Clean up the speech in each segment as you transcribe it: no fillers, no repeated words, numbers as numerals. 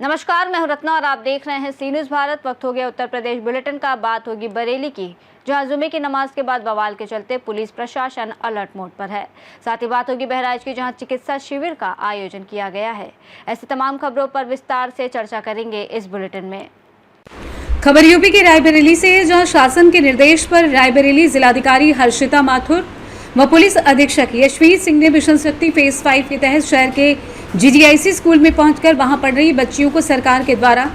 नमस्कार, मैं हूं रत्ना और आप देख रहे हैं सी न्यूज़ भारत। वक्त हो गया उत्तर प्रदेश बुलेटिन का। बात होगी बरेली की, जहां जुमे की नमाज के बाद बवाल के चलते पुलिस प्रशासन अलर्ट मोड पर है। साथ ही बात होगी बहराइच की, जहां चिकित्सा शिविर का आयोजन किया गया है। ऐसी तमाम खबरों पर विस्तार से चर्चा करेंगे इस बुलेटिन में। खबर यूपी के रायबरेली से है, जहां शासन के निर्देश पर रायबरेली जिलाधिकारी हर्षिता माथुर व पुलिस अधीक्षक यशवीर सिंह ने मिशन शक्ति फेज 5 के तहत शहर के GGIC स्कूल में पहुंचकर वहां पढ़ रही बच्चियों को सरकार के द्वारा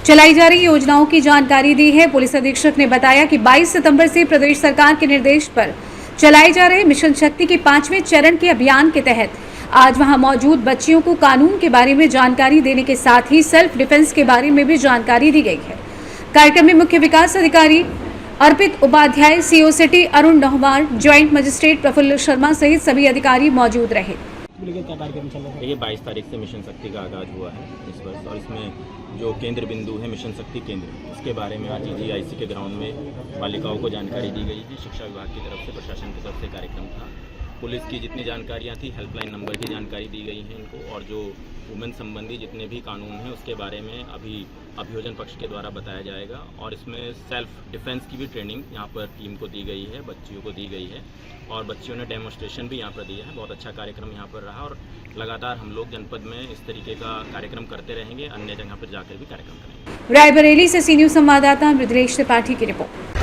चलाई जा रही योजनाओं की जानकारी दी है। पुलिस अधीक्षक ने बताया कि 22 सितंबर से प्रदेश सरकार के निर्देश पर चलाए जा रहे मिशन शक्ति के 5वें चरण के अभियान के तहत आज वहां मौजूद बच्चियों को कानून के बारे में जानकारी देने के साथ ही सेल्फ डिफेंस के बारे में भी जानकारी दी गई है। कार्यक्रम में मुख्य विकास अधिकारी Arpit Upadhyay, CO city Arun Nahwar, joint magistrate Praful Sharma सहित सभी अधिकारी मौजूद रहे। ये 22 तारीख से मिशन शक्ति का आगाज हुआ है इस वर्ष, और इसमें जो केंद्र बिंदु है मिशन शक्ति केंद्र, उसके बारे में आज GGIC के ग्राउंड में बालिकाओं को जानकारी दी गई थी। शिक्षा विभाग की तरफ से, प्रशासन की तरफ से कार्यक्रम था। पुलिस की जितनी जानकारियाँ थी, हेल्पलाइन नंबर की जानकारी दी गई है इनको, और जो वुमेन संबंधी जितने भी कानून हैं उसके बारे में अभी अभियोजन पक्ष के द्वारा बताया जाएगा। और इसमें सेल्फ डिफेंस की भी ट्रेनिंग यहाँ पर टीम को दी गई है, बच्चियों को दी गई है, और बच्चियों ने डेमोन्स्ट्रेशन भी यहाँ पर दिया है। बहुत अच्छा कार्यक्रम यहाँ पर रहा, और लगातार हम लोग जनपद में इस तरीके का कार्यक्रम करते रहेंगे, अन्य जगह पर जाकर भी कार्यक्रम करेंगे। रायबरेली से सी न्यूज़ संवाददाता मृदुलेश त्रिपाठी की रिपोर्ट।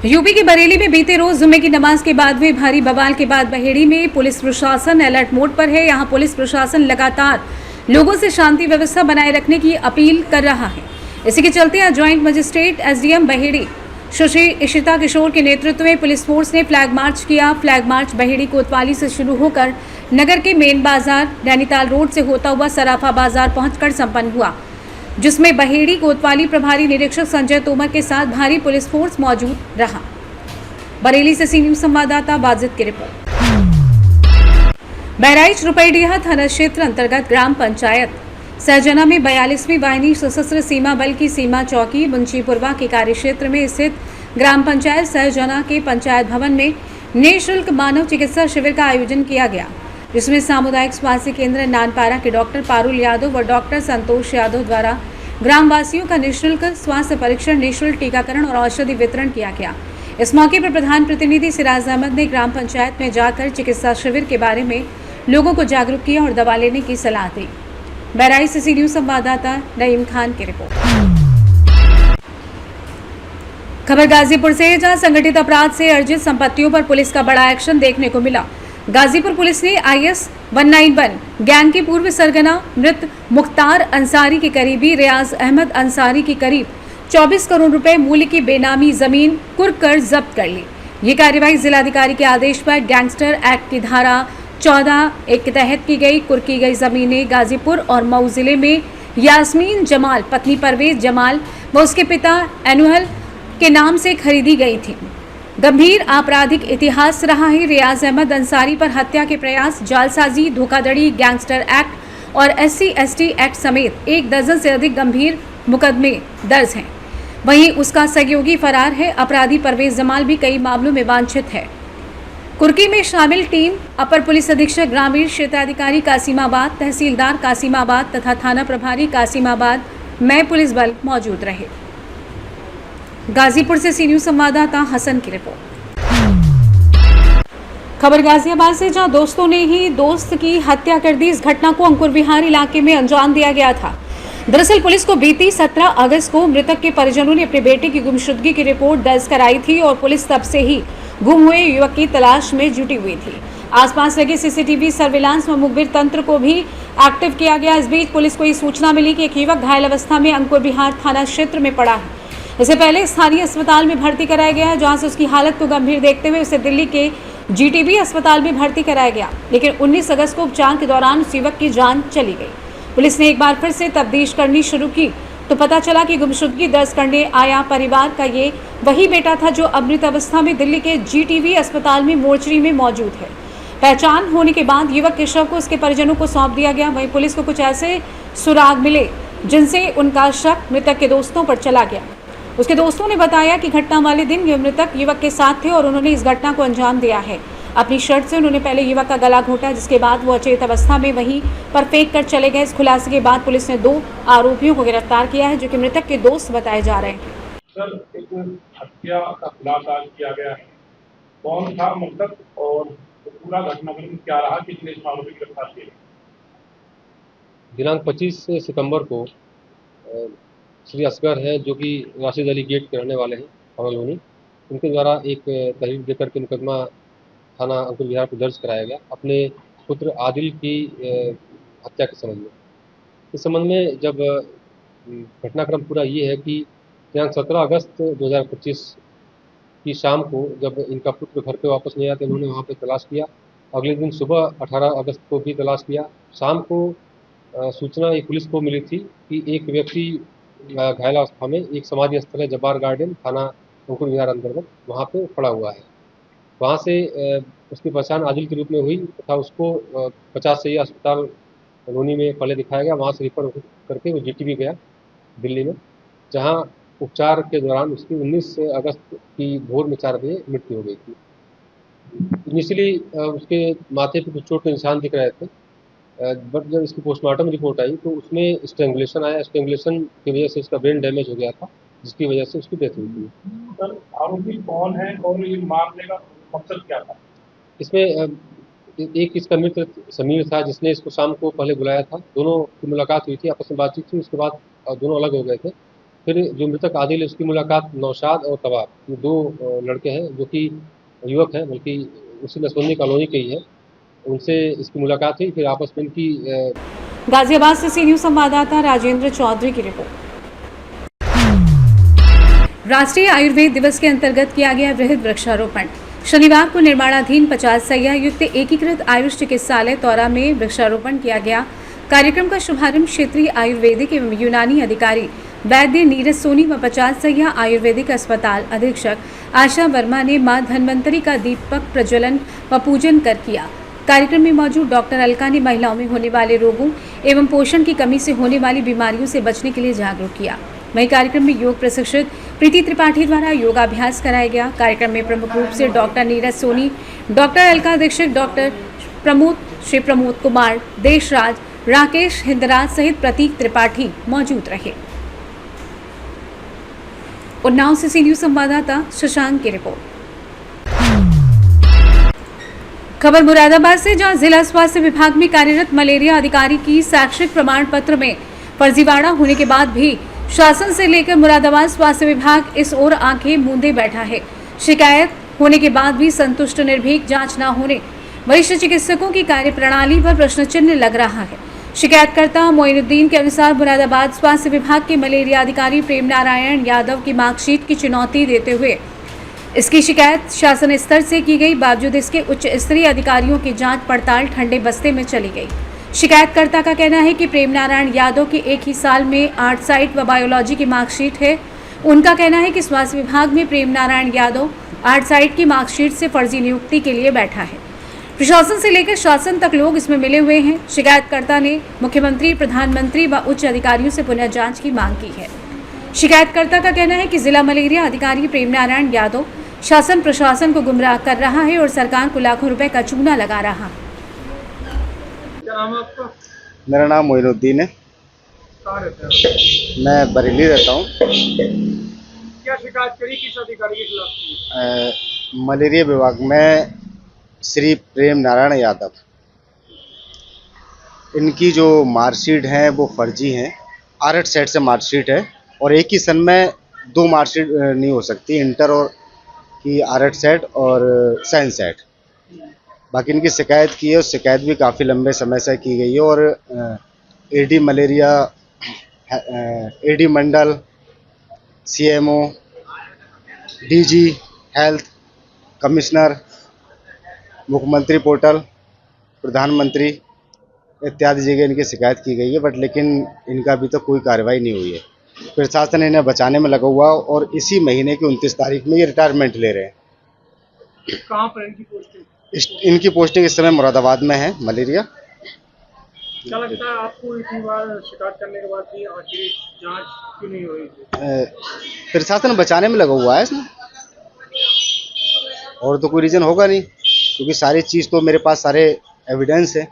यूपी के बरेली में बीते रोज जुमे की नमाज के बाद हुए भारी बवाल के बाद बहेड़ी में पुलिस प्रशासन अलर्ट मोड पर है। यहां पुलिस प्रशासन लगातार लोगों से शांति व्यवस्था बनाए रखने की अपील कर रहा है। इसी के चलते आज ज्वाइंट मजिस्ट्रेट SDM बहेड़ी सुश्री इशिता किशोर के नेतृत्व में पुलिस फोर्स ने फ्लैग मार्च किया। फ्लैग मार्च बहेड़ी कोतवाली से शुरू होकर नगर के मेन बाजार, नैनीताल रोड से होता हुआ सराफा बाजार पहुंचकर संपन्न हुआ, जिसमें बहेड़ी कोतवाली प्रभारी निरीक्षक संजय तोमर के साथ भारी पुलिस फोर्स मौजूद रहा। बरेली से सी न्यूज़ संवाददाता बाजिद की रिपोर्ट। बहराइच रुपईडीहा थाना क्षेत्र अंतर्गत ग्राम पंचायत सहजना में 42वीं वाहिनी सशस्त्र सीमा बल की सीमा चौकी मुंशीपुरवा के कार्यक्षेत्र में स्थित ग्राम पंचायत सहजना के पंचायत भवन में निःशुल्क मानव चिकित्सा शिविर का आयोजन किया गया, जिसमें सामुदायिक स्वास्थ्य केंद्र नानपारा के डॉक्टर पारुल यादव व डॉक्टर संतोष यादव द्वारा ग्रामवासियों का निःशुल्क स्वास्थ्य परीक्षण, निःशुल्क टीकाकरण और औषधि वितरण किया गया। इस मौके पर प्रधान प्रतिनिधि सिराज अहमद ने ग्राम पंचायत में जाकर चिकित्सा शिविर के बारे में लोगों को जागरूक किया और दवा लेने की सलाह दी। बहराइच से सी न्यूज़ संवाददाता नईम खान की रिपोर्ट। खबर गाजीपुर से, जहां संगठित अपराध से अर्जित संपत्तियों पर पुलिस का बड़ा एक्शन देखने को मिला। गाजीपुर पुलिस ने IS 191 गैंग के पूर्व सरगना मृत मुख्तार अंसारी के करीबी रियाज अहमद अंसारी की करीब 24 करोड़ रुपए मूल्य की बेनामी जमीन कुर्क कर जब्त कर ली। ये कार्यवाही जिलाधिकारी के आदेश पर गैंगस्टर एक्ट की धारा 14(1) के तहत की गई। कुर्क की गई जमीनें गाजीपुर और मऊ जिले में यास्मीन जमाल, पत्नी परवेज जमाल व उसके पिता एनुअल के नाम से खरीदी गई थी। गंभीर आपराधिक इतिहास रहा है। रियाज अहमद अंसारी पर हत्या के प्रयास, जालसाजी, धोखाधड़ी, गैंगस्टर एक्ट और SC/ST एक्ट समेत 1 दर्जन से अधिक गंभीर मुकदमे दर्ज हैं। वहीं उसका सहयोगी फरार है। अपराधी परवेज जमाल भी कई मामलों में वांछित है। कुर्की में शामिल टीम अपर पुलिस अधीक्षक ग्रामीण क्षेत्राधिकारी कासिमाबाद, तहसीलदार कासिमाबाद तथा थाना प्रभारी कासिमाबाद में पुलिस बल मौजूद रहे। गाजीपुर से सी न्यूज़ संवाददाता हसन की रिपोर्ट। खबर गाजियाबाद से, जहां दोस्तों ने ही दोस्त की हत्या कर दी। इस घटना को अंकुर विहार इलाके में अंजाम दिया गया था। दरअसल पुलिस को बीती 17 अगस्त को मृतक के परिजनों ने अपने बेटे की गुमशुदगी की रिपोर्ट दर्ज कराई थी और पुलिस तब से ही गुम हुए युवक की तलाश में जुटी हुई थी। आसपास लगे CCTV सर्विलांस व मुखबिर तंत्र को भी एक्टिव किया गया। इस बीच पुलिस को ये सूचना मिली कि एक युवक घायल अवस्था में अंकुर विहार थाना क्षेत्र में पड़ा है। इससे पहले स्थानीय अस्पताल में भर्ती कराया गया है, जहां से उसकी हालत को गंभीर देखते हुए उसे दिल्ली के GTB अस्पताल में भर्ती कराया गया। लेकिन 19 अगस्त को उपचार के दौरान उस युवक की जान चली गई। पुलिस ने एक बार फिर से तफ्तीश करनी शुरू की तो पता चला कि गुमशुदगी दर्ज करने आया परिवार का ये वही बेटा था जो अमृत अवस्था में दिल्ली के GTB अस्पताल में मोर्चरी में मौजूद है। पहचान होने के बाद युवक के शव को उसके परिजनों को सौंप दिया गया। वहीं पुलिस को कुछ ऐसे सुराग मिले जिनसे उनका शक मृतक के दोस्तों पर चला गया। उसके दोस्तों ने बताया कि घटना वाले दिन ये मृतक युवक के साथ थे और उन्होंने इस घटना को अंजाम दिया है। अपनी शर्ट से उन्होंने पहले युवक का गला घोंटा, जिसके बाद वो अचेत अवस्था में वहीं पर फेंक कर चले गए। इस खुलासे के बाद पुलिस ने 2 आरोपियों को गिरफ्तार किया है, जो कि मृतक के दोस्त बताए जा रहे हैं। सर, एक हत्या का खुलासा किया गया है। कौन था मृतक और पूरा घटनाक्रम क्या रहा, कितने आरोपी गिरफ्तार किए? दिनांक 25 सितंबर को श्री असगर है, जो कि राशिद अली गेट के रहने वाले हैं अमलोनी, उनके द्वारा एक तहरीर देकर के मुकदमा थाना अंकुर विहार को दर्ज कराया गया अपने पुत्र आदिल की हत्या के संबंध में। इस संबंध में जब घटनाक्रम पूरा ये है कि दिनांक 17 अगस्त 2025 की शाम को जब इनका पुत्र घर पे वापस नहीं आया तो इन्होंने वहाँ पे तलाश किया। अगले दिन सुबह 18 अगस्त को भी तलाश किया। शाम को सूचना एक पुलिस को मिली थी कि एक व्यक्ति घायल अवस्था में एक समाधि स्थल है जब्बार गार्डन, थाना अंकुर विहार अंतर्गत, वहाँ पे पड़ा हुआ है। वहाँ से उसकी पहचान आदिल के रूप में हुई तथा उसको 50 सही अस्पताल लोनी में पहले दिखाया गया। वहाँ से रिफर करके वो जीटीबी गया दिल्ली में, जहाँ उपचार के दौरान उसकी 19 अगस्त की भोर में 4 बजे मृत्यु हो गई थी। इनिशियली उसके माथे पे कुछ चोट के निशान दिख रहे थे, बट जब इसकी पोस्टमार्टम रिपोर्ट आई तो उसमें स्ट्रेंगुलेशन आया। स्ट्रेंगुलेशन की वजह से इसका ब्रेन डैमेज हो गया था, जिसकी वजह से उसकी डेथ हुई थी। सर, आरोपी कौन है और ये मारने का मकसद क्या था? इसमें एक इसका मित्र समीर था, जिसने इसको शाम को पहले बुलाया था। दोनों की मुलाकात हुई थी, आपस में बातचीत थी, उसके बाद दोनों अलग हो गए थे। फिर जो मृतक आदिल है उसकी मुलाकात नौशाद और तवाब, ये 2 लड़के हैं जो कि युवक हैं, बल्कि उसी नसबंदी कॉलोनी के ही है, उनसे इसकी मुलाकात हुई। फिर आपस में इनकी गाजियाबाद से सी न्यूज संवाददाता राजेंद्र चौधरी की रिपोर्ट। राष्ट्रीय आयुर्वेद दिवस के अंतर्गत किया गया वृहद वृक्षारोपण। शनिवार को निर्माणाधीन 50 सैया युक्त एकीकृत आयुष चिकित्सालय तौरा में वृक्षारोपण किया गया। कार्यक्रम का शुभारंभ क्षेत्रीय आयुर्वेदिक एवं यूनानी अधिकारी वैद्य नीरज सोनी व 50 सैया आयुर्वेदिक अस्पताल अधीक्षक आशा वर्मा ने मां धन्वंतरी का दीपक प्रज्वलन व पूजन कर किया। कार्यक्रम में मौजूद डॉक्टर अलका ने महिलाओं में होने वाले रोगों एवं पोषण की कमी से होने वाली बीमारियों से बचने के लिए जागरूक किया। वहीं कार्यक्रम में योग प्रशिक्षित प्रीति त्रिपाठी द्वारा योगाभ्यास कराया गया। कार्यक्रम में प्रमुख रूप से doctor Neeraj Soni, doctor Alka Dixit, doctor Shri Pramod Kumar, Deshraj, Rakesh Hindraj सहित प्रतीक त्रिपाठी मौजूद रहे। उन्नाव से सी न्यूज संवाददाता शशांक की रिपोर्ट। खबर मुरादाबाद से, जहां जिला स्वास्थ्य विभाग में कार्यरत मलेरिया अधिकारी की शैक्षिक प्रमाण पत्र में फर्जीवाड़ा होने के बाद भी शासन से लेकर मुरादाबाद स्वास्थ्य विभाग इस ओर आंखें मूंदे बैठा है। शिकायत होने के बाद भी संतुष्ट निर्भीक जांच न होने वरिष्ठ चिकित्सकों की कार्यप्रणाली पर प्रश्न चिन्ह लग रहा है। शिकायतकर्ता मोइनुद्दीन के अनुसार मुरादाबाद स्वास्थ्य विभाग के मलेरिया अधिकारी प्रेम नारायण यादव की मार्कशीट की चुनौती देते हुए इसकी शिकायत शासन स्तर से की गई, बावजूद इसके उच्च स्तरीय अधिकारियों की जांच पड़ताल ठंडे बस्ते में चली गई। शिकायतकर्ता का कहना है कि प्रेम नारायण यादव की एक ही साल में आर्ट साइट व बायोलॉजी की मार्कशीट है। उनका कहना है कि स्वास्थ्य विभाग में प्रेम नारायण यादव आर्ट साइट की मार्कशीट से फर्जी नियुक्ति के लिए बैठा है। प्रशासन से लेकर शासन तक लोग इसमें मिले हुए हैं। शिकायतकर्ता ने मुख्यमंत्री, प्रधानमंत्री व उच्च अधिकारियों से पुनः जांच की मांग की है। शिकायतकर्ता का कहना है कि जिला मलेरिया अधिकारी प्रेम नारायण यादव शासन प्रशासन को गुमराह कर रहा है और सरकार को लाखों रुपए का चूना लगा रहा है। क्या नाम है आपका? मेरा नाम मोइनुद्दीन है। कहाँ रहते हैं? मैं बरेली रहता हूँ। क्या शिकायत करी, किस अधिकारी के खिलाफ की? मलेरिया विभाग में श्री प्रेम नारायण यादव, इनकी जो मार्कशीट है वो फर्जी है। आर्ट सेट से मार्कशीट है और एक ही सन में 2 मार्कशीट नहीं हो सकती, इंटर और की आर्ट सेट और साइंस सेट। बाकी इनकी शिकायत की है, शिकायत भी काफ़ी लंबे समय से की गई है और एडी मलेरिया, एडी मंडल, सीएमओ, डीजी हेल्थ, कमिश्नर, मुख्यमंत्री पोर्टल, प्रधानमंत्री इत्यादि जगह इनकी शिकायत की गई है, बट लेकिन इनका अभी तक कोई कार्रवाई नहीं हुई है। प्रशासन इन्हें बचाने में लगा हुआ और इसी महीने की 29 तारीख में ये रिटायरमेंट ले रहे हैं। कहाँ पर इनकी पोस्टिंग? इनकी पोस्टिंग इस समय मुरादाबाद में है, मलेरिया। क्या लगता है आपको इतनी बार शिकायत करने के बाद भी आखिर जांच क्यों नहीं हो रही थी? प्रशासन बचाने में लगा हुआ है इसमें, और तो कोई रीजन होगा नहीं। क्योंकि सारी चीज़ तो मेरे पास सारे एविडेंस है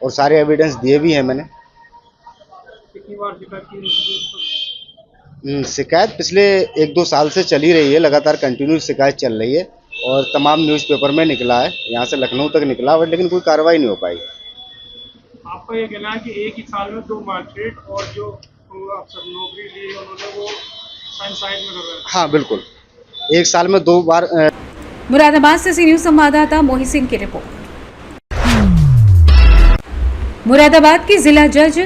और सारे एविडेंस दिए भी हैं मैंने। कितनी बार शिकायत की शिकायत पिछले 1-2 साल से चली रही है, लगातार कंटिन्यू शिकायत चल रही है और तमाम न्यूज़पेपर में निकला है, यहाँ से लखनऊ तक निकला, बट लेकिन कोई कार्रवाई नहीं हो पाई। आपका ये कहना है कि एक ही साल में 2 मार्कशीट और जो अफसर नौकरी ली उन्होंने वो साइड में कर रहे हैं? हाँ बिल्कुल, एक साल में 2 बार। मुरादाबाद से सी न्यूज संवाददाता मोहित सिंह की रिपोर्ट। मुरादाबाद की जिला जज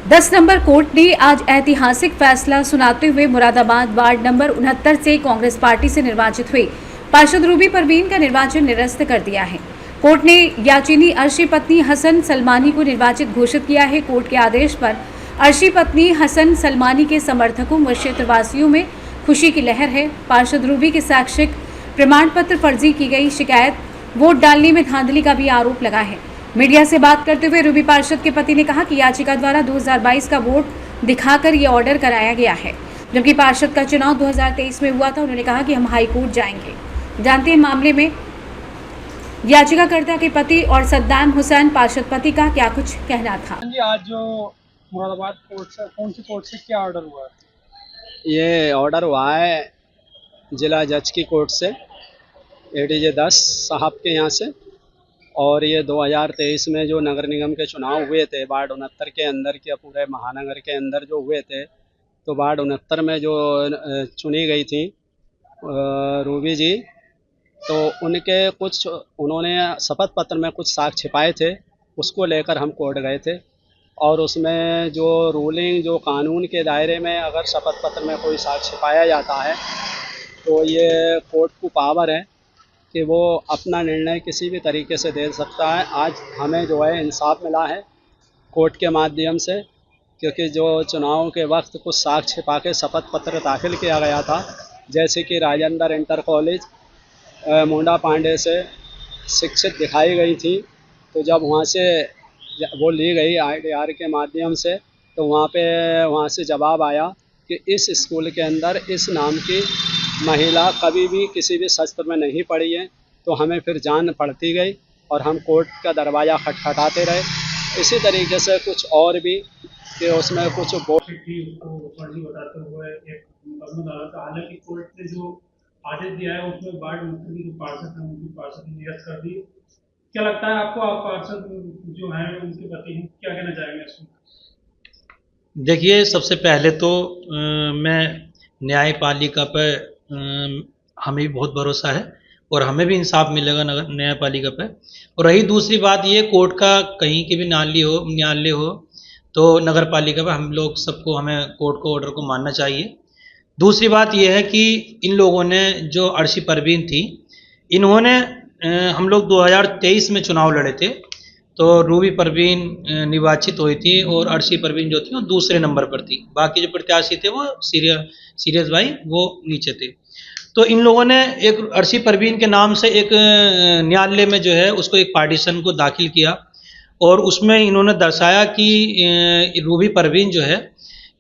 10 नंबर कोर्ट ने आज ऐतिहासिक फैसला सुनाते हुए मुरादाबाद वार्ड नंबर 69 से कांग्रेस पार्टी से निर्वाचित हुई पार्षद रूबी परवीन का निर्वाचन निरस्त कर दिया है। कोर्ट ने याचिनी अर्शी पत्नी हसन सलमानी को निर्वाचित घोषित किया है। कोर्ट के आदेश पर अर्शी पत्नी हसन सलमानी के समर्थकों व क्षेत्रवासियों में खुशी की लहर है। पार्षद रूबी के शैक्षिक प्रमाण पत्र फर्जी की गई शिकायत वोट डालने में धांधली का भी आरोप लगा है। मीडिया से बात करते हुए रूबी पार्षद के पति ने कहा कि याचिका द्वारा 2022 का वोट दिखाकर ये ऑर्डर कराया गया है, जबकि पार्षद का चुनाव 2023 में हुआ था। उन्होंने कहा कि हम हाई कोर्ट जाएंगे। जानते हैं मामले में याचिकाकर्ता के पति और सद्दाम हुसैन पार्षद पति का क्या कुछ कहना था। जी, आज जो मुरादाबाद कोर्ट से कौन सी कोर्ट से क्या ऑर्डर हुआ है? ये ऑर्डर हुआ है जिला जज की कोर्ट से, एडीजे 10 साहब के यहाँ से। और ये 2023 में जो नगर निगम के चुनाव हुए थे वार्ड 69 के अंदर के, पूरे महानगर के अंदर जो हुए थे, तो वार्ड 69 में जो चुनी गई थी रूबी जी, तो उनके कुछ उन्होंने शपथ पत्र में कुछ साक्ष्य छिपाए थे, उसको लेकर हम कोर्ट गए थे। और उसमें जो रूलिंग जो कानून के दायरे में अगर शपथ पत्र में कोई साक्ष्य छिपाया जाता है तो ये कोर्ट को पावर है कि वो अपना निर्णय किसी भी तरीके से दे सकता है। आज हमें जो है इंसाफ मिला है कोर्ट के माध्यम से, क्योंकि जो चुनाव के वक्त कुछ साक्ष्य छिपा के शपथ पत्र दाखिल किया गया था, जैसे कि राजेंद्र इंटर कॉलेज मुंडा पांडे से शिक्षित दिखाई गई थी, तो जब वहाँ से वो ली गई IDR के माध्यम से, तो वहाँ से जवाब आया कि इस स्कूल के अंदर इस नाम की महिला कभी भी किसी भी सत्र में नहीं पढ़ी है। तो हमें फिर जान पड़ती गई और हम कोर्ट का दरवाज़ा खटखटाते रहे। इसी तरीके से कुछ और भी कि उसमें कुछ थी उसको फर्जी बताते हुए एक मुकदमा डाला था। हालांकि कोर्ट ने जो आदेश दिया है उसमें वार्ड मुख्य की जो पार्षद है उनकी पार्षद निरस्त कर दी। क्या लगता है आपको, आप पार्षद जो हैं उनके पति हैं, क्या कहना चाहेंगे इसमें? देखिए, सबसे पहले तो मैं न्यायपालिका पर हमें भी बहुत भरोसा है और हमें भी इंसाफ मिलेगा न्यायपालिका पर। और रही दूसरी बात, ये कोर्ट का कहीं के भी न्यायालय हो तो नगर पालिका पर हम लोग सबको, हमें कोर्ट को ऑर्डर को मानना चाहिए। दूसरी बात यह है कि इन लोगों ने जो अर्शी परवीन थी, इन्होंने हम लोग 2023 में चुनाव लड़े थे, तो रूबी परवीन निर्वाचित हुई थी और अर्शी परवीन जो थी वो दूसरे नंबर पर थी। बाकी जो प्रत्याशी थे वो सीरियस भाई वो नीचे थे। तो इन लोगों ने एक अर्शी परवीन के नाम से एक न्यायालय में जो है उसको एक पार्टीशन को दाखिल किया और उसमें इन्होंने दर्शाया कि रूबी परवीन जो है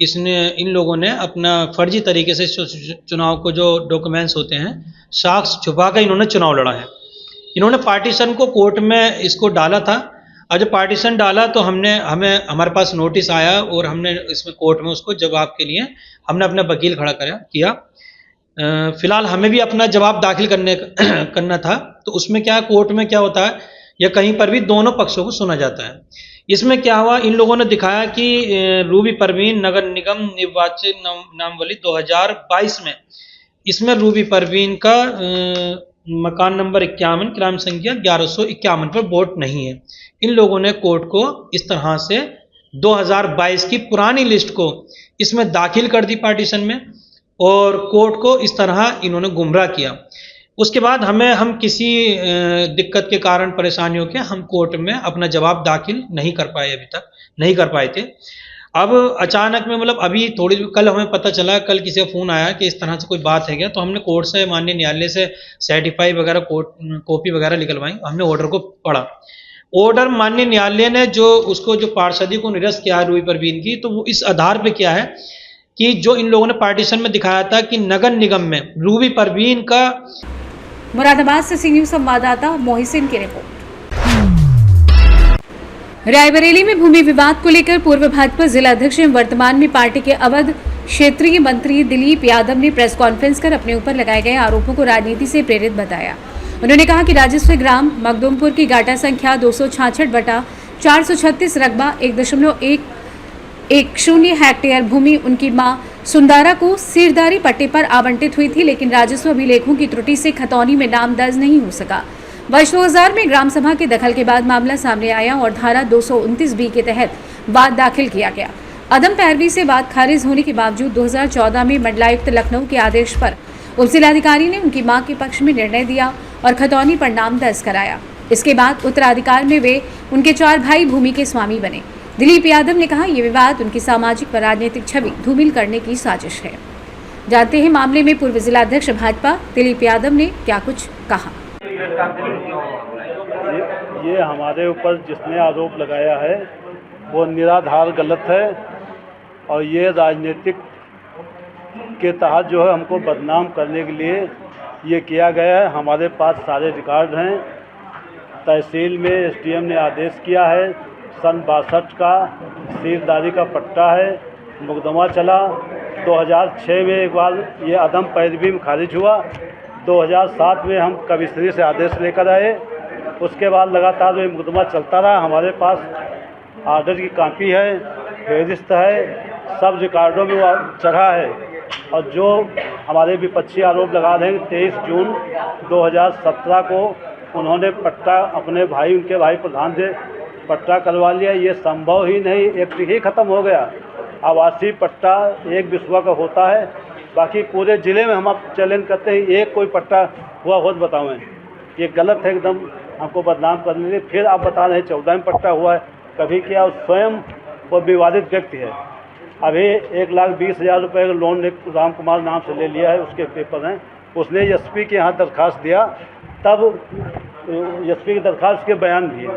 इन लोगों ने अपना फर्जी तरीके से चुनाव को जो डॉक्यूमेंट्स होते हैं साक्ष्य छुपा कर इन्होंने चुनाव लड़ा है। इन्होंने पार्टीशन को कोर्ट में इसको डाला था। अब जब पार्टीशन डाला तो हमारे पास नोटिस आया और हमने इसमें कोर्ट में उसको जवाब के लिए हमने अपना वकील खड़ा किया। फिलहाल हमें भी अपना जवाब दाखिल करना था। तो उसमें क्या कोर्ट में क्या होता है या कहीं पर भी दोनों पक्षों को सुना जाता है। इसमें क्या हुआ, इन लोगों ने दिखाया कि रूबी परवीन नगर निगम निर्वाचन नामावली 2022 में इसमें रूबी परवीन का मकान नंबर 51 ग्राम संख्या 1151 पर वोट नहीं है। इन लोगों ने कोर्ट को इस तरह से 2022 की पुरानी लिस्ट को इसमें दाखिल कर दी पार्टीशन में और कोर्ट को इस तरह इन्होंने गुमराह किया। उसके बाद हम किसी दिक्कत के कारण परेशानियों के हम कोर्ट में अपना जवाब दाखिल नहीं कर पाए, अभी तक नहीं कर पाए थे। अब अचानक में मतलब अभी थोड़ी कल हमें पता चला, कल किसी का फ़ोन आया कि इस तरह से कोई बात है क्या, तो हमने कोर्ट से माननीय न्यायालय से सर्टिफाई वगैरह कॉपी वगैरह निकलवाई। हमने ऑर्डर को पढ़ा। ऑर्डर माननीय न्यायालय ने जो उसको जो पार्षदी को निरस्त किया है रूबी परवीन की, तो वो इस आधार पे किया है कि जो इन लोगों ने पार्टीशन में दिखाया था कि नगर निगम में रूबी परवीन का मुरादाबाद से सी न्यूज संवाददाता मोहिसिन की रिपोर्ट। रायबरेली में भूमि विवाद को लेकर पूर्व भाजपा जिला अध्यक्ष एवं वर्तमान में पार्टी के अवध क्षेत्रीय मंत्री दिलीप यादव ने प्रेस कॉन्फ्रेंस कर अपने ऊपर लगाए गए आरोपों को राजनीति से प्रेरित बताया। उन्होंने कहा कि राजस्व ग्राम मखदुमपुर की गाटा संख्या 266/436 रकबा 1.110 हेक्टेयर भूमि उनकी मां सुंदारा को सिरदारी पट्टे पर आवंटित हुई थी, लेकिन राजस्व अभिलेखों की त्रुटि से खतौनी में नाम दर्ज नहीं हो सका। वर्ष 2000 में ग्राम सभा के दखल के बाद मामला सामने आया और धारा 229B के तहत वाद दाखिल किया गया। अदम पैरवी से वाद खारिज होने के बावजूद 2014 में मंडलायुक्त लखनऊ के आदेश पर उपजिलाधिकारी ने उनकी मां के पक्ष में निर्णय दिया और खतौनी पर नाम दर्ज कराया। इसके बाद उत्तराधिकार में वे उनके 4 भाई भूमि के स्वामी बने। दिलीप यादव ने कहा, ये विवाद उनकी सामाजिक व राजनीतिक छवि धूमिल करने की साजिश है। जानते हैं मामले में पूर्व जिलाध्यक्ष भाजपा दिलीप यादव ने क्या कुछ कहा। ये हमारे ऊपर जिसने आरोप लगाया है वो निराधार गलत है और ये राजनीतिक के तहत जो है हमको बदनाम करने के लिए ये किया गया है। हमारे पास सारे रिकॉर्ड हैं। तहसील में एसडीएम ने आदेश किया है। सन 62 का सीरदारी का पट्टा है। मुकदमा चला। 2006 में एक बार ये अदम पैरवी में खारिज हुआ। 2007 में हम कमिश्नरी से आदेश लेकर आए। उसके बाद लगातार ये मुकदमा चलता रहा। हमारे पास आर्डर की कॉपी है, फेहरिस्त है, सब रिकॉर्डों में वो चढ़ा है। और जो हमारे विपक्षी आरोप लगा रहे हैं 23 जून 2017 को उन्होंने पट्टा अपने भाई उनके भाई प्रधान से पट्टा करवा लिया। ये संभव ही नहीं, एक ही ख़त्म हो गया। आवासीय पट्टा एक विश्व का होता है, बाकी पूरे ज़िले में हम आप चैलेंज करते हैं एक कोई पट्टा हुआ हो तो बताओ। ये गलत है एकदम, हमको बदनाम करने के लिए। फिर आप बता रहे हैं 14 में पट्टा हुआ है, कभी क्या स्वयं वो विवादित व्यक्ति है। अभी 1,20,000 रुपये का लोन राम कुमार नाम से ले लिया है, उसके पेपर हैं। उसने एसपी के यहाँ दरख्वास्त दिया, तब एसपी की दरख्वास्त के बयान भी है।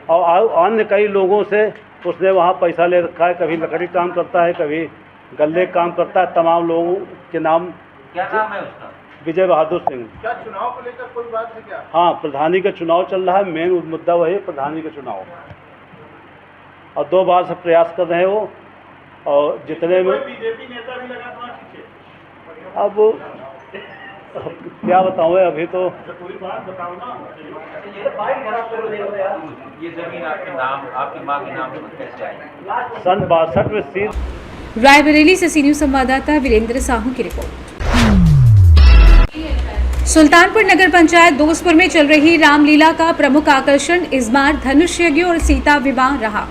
और अन्य कई लोगों से उसने वहाँ पैसा ले रखा है। कभी लकड़ी काम करता है, कभी गले काम करता है। तमाम लोगों के नाम। क्या नाम है उसका? विजय बहादुर सिंह। क्या चुनाव को लेकर कोई बात है क्या? हाँ, प्रधानी का चुनाव चल रहा है। मेन मुद्दा वही है, प्रधानी का चुनाव। और 2 बार से प्रयास कर रहे हैं वो। और जितने में बीजेपी नेता भी लगा था पीछे। अब क्या बताऊँ, अभी तो पूरी बात बताओ ना। ये जमीन आपके नाम, आपकी मां के नाम पर कैसे आई? सन 62 में सील। रायबरेली से सी न्यूज संवाददाता वीरेंद्र साहू की रिपोर्ट। सुल्तानपुर नगर पंचायत दोस्तपुर में चल रही रामलीला का प्रमुख आकर्षण इस बार धनुष यज्ञ और सीता विवाह रहा।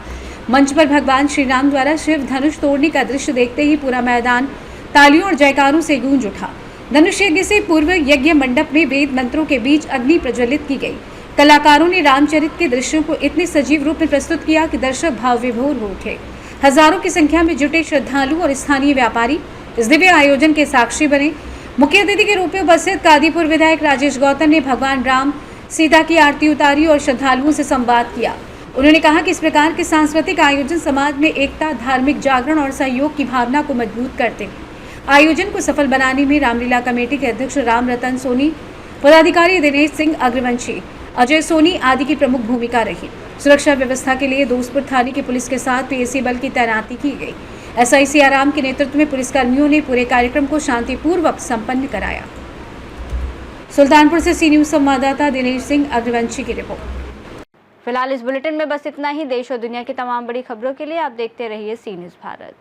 मंच पर भगवान श्री राम द्वारा शिव धनुष तोड़ने का दृश्य देखते ही पूरा मैदान तालियों और जयकारों से गूंज उठा। धनुष यज्ञ से पूर्व यज्ञ मंडप में वेद मंत्रों के बीच अग्नि प्रज्वलित की गई। कलाकारों ने रामचरित के दृश्यों को इतने सजीव रूप में प्रस्तुत किया कि दर्शक भाव विभोर हो उठे। हजारों की संख्या में जुटे श्रद्धालु और स्थानीय व्यापारी इस दिव्य आयोजन के साक्षी बने। मुख्य अतिथि के रूप में उपस्थित कादीपुर विधायक राजेश गौतम ने भगवान राम सीता की आरती उतारी और श्रद्धालुओं से संवाद किया। उन्होंने कहा कि इस प्रकार के सांस्कृतिक आयोजन समाज में एकता, धार्मिक जागरण और सहयोग की भावना को मजबूत करते हैं। आयोजन को सफल बनाने में रामलीला कमेटी के अध्यक्ष राम रतन सोनी, पदाधिकारी दिनेश सिंह अग्रवंशी, अजय सोनी आदि की प्रमुख भूमिका रही। सुरक्षा व्यवस्था के लिए दोस्तपुर थाने की पुलिस के साथ पीएसी बल की तैनाती की गई। एसआई सियाराम के नेतृत्व में पुलिसकर्मियों ने पूरे कार्यक्रम को शांतिपूर्वक संपन्न कराया। सुल्तानपुर से सी न्यूज संवाददाता दिनेश सिंह अग्रवंशी की रिपोर्ट। फिलहाल इस बुलेटिन में बस इतना ही। देश और दुनिया की तमाम बड़ी खबरों के लिए आप देखते रहिए सी न्यूज भारत।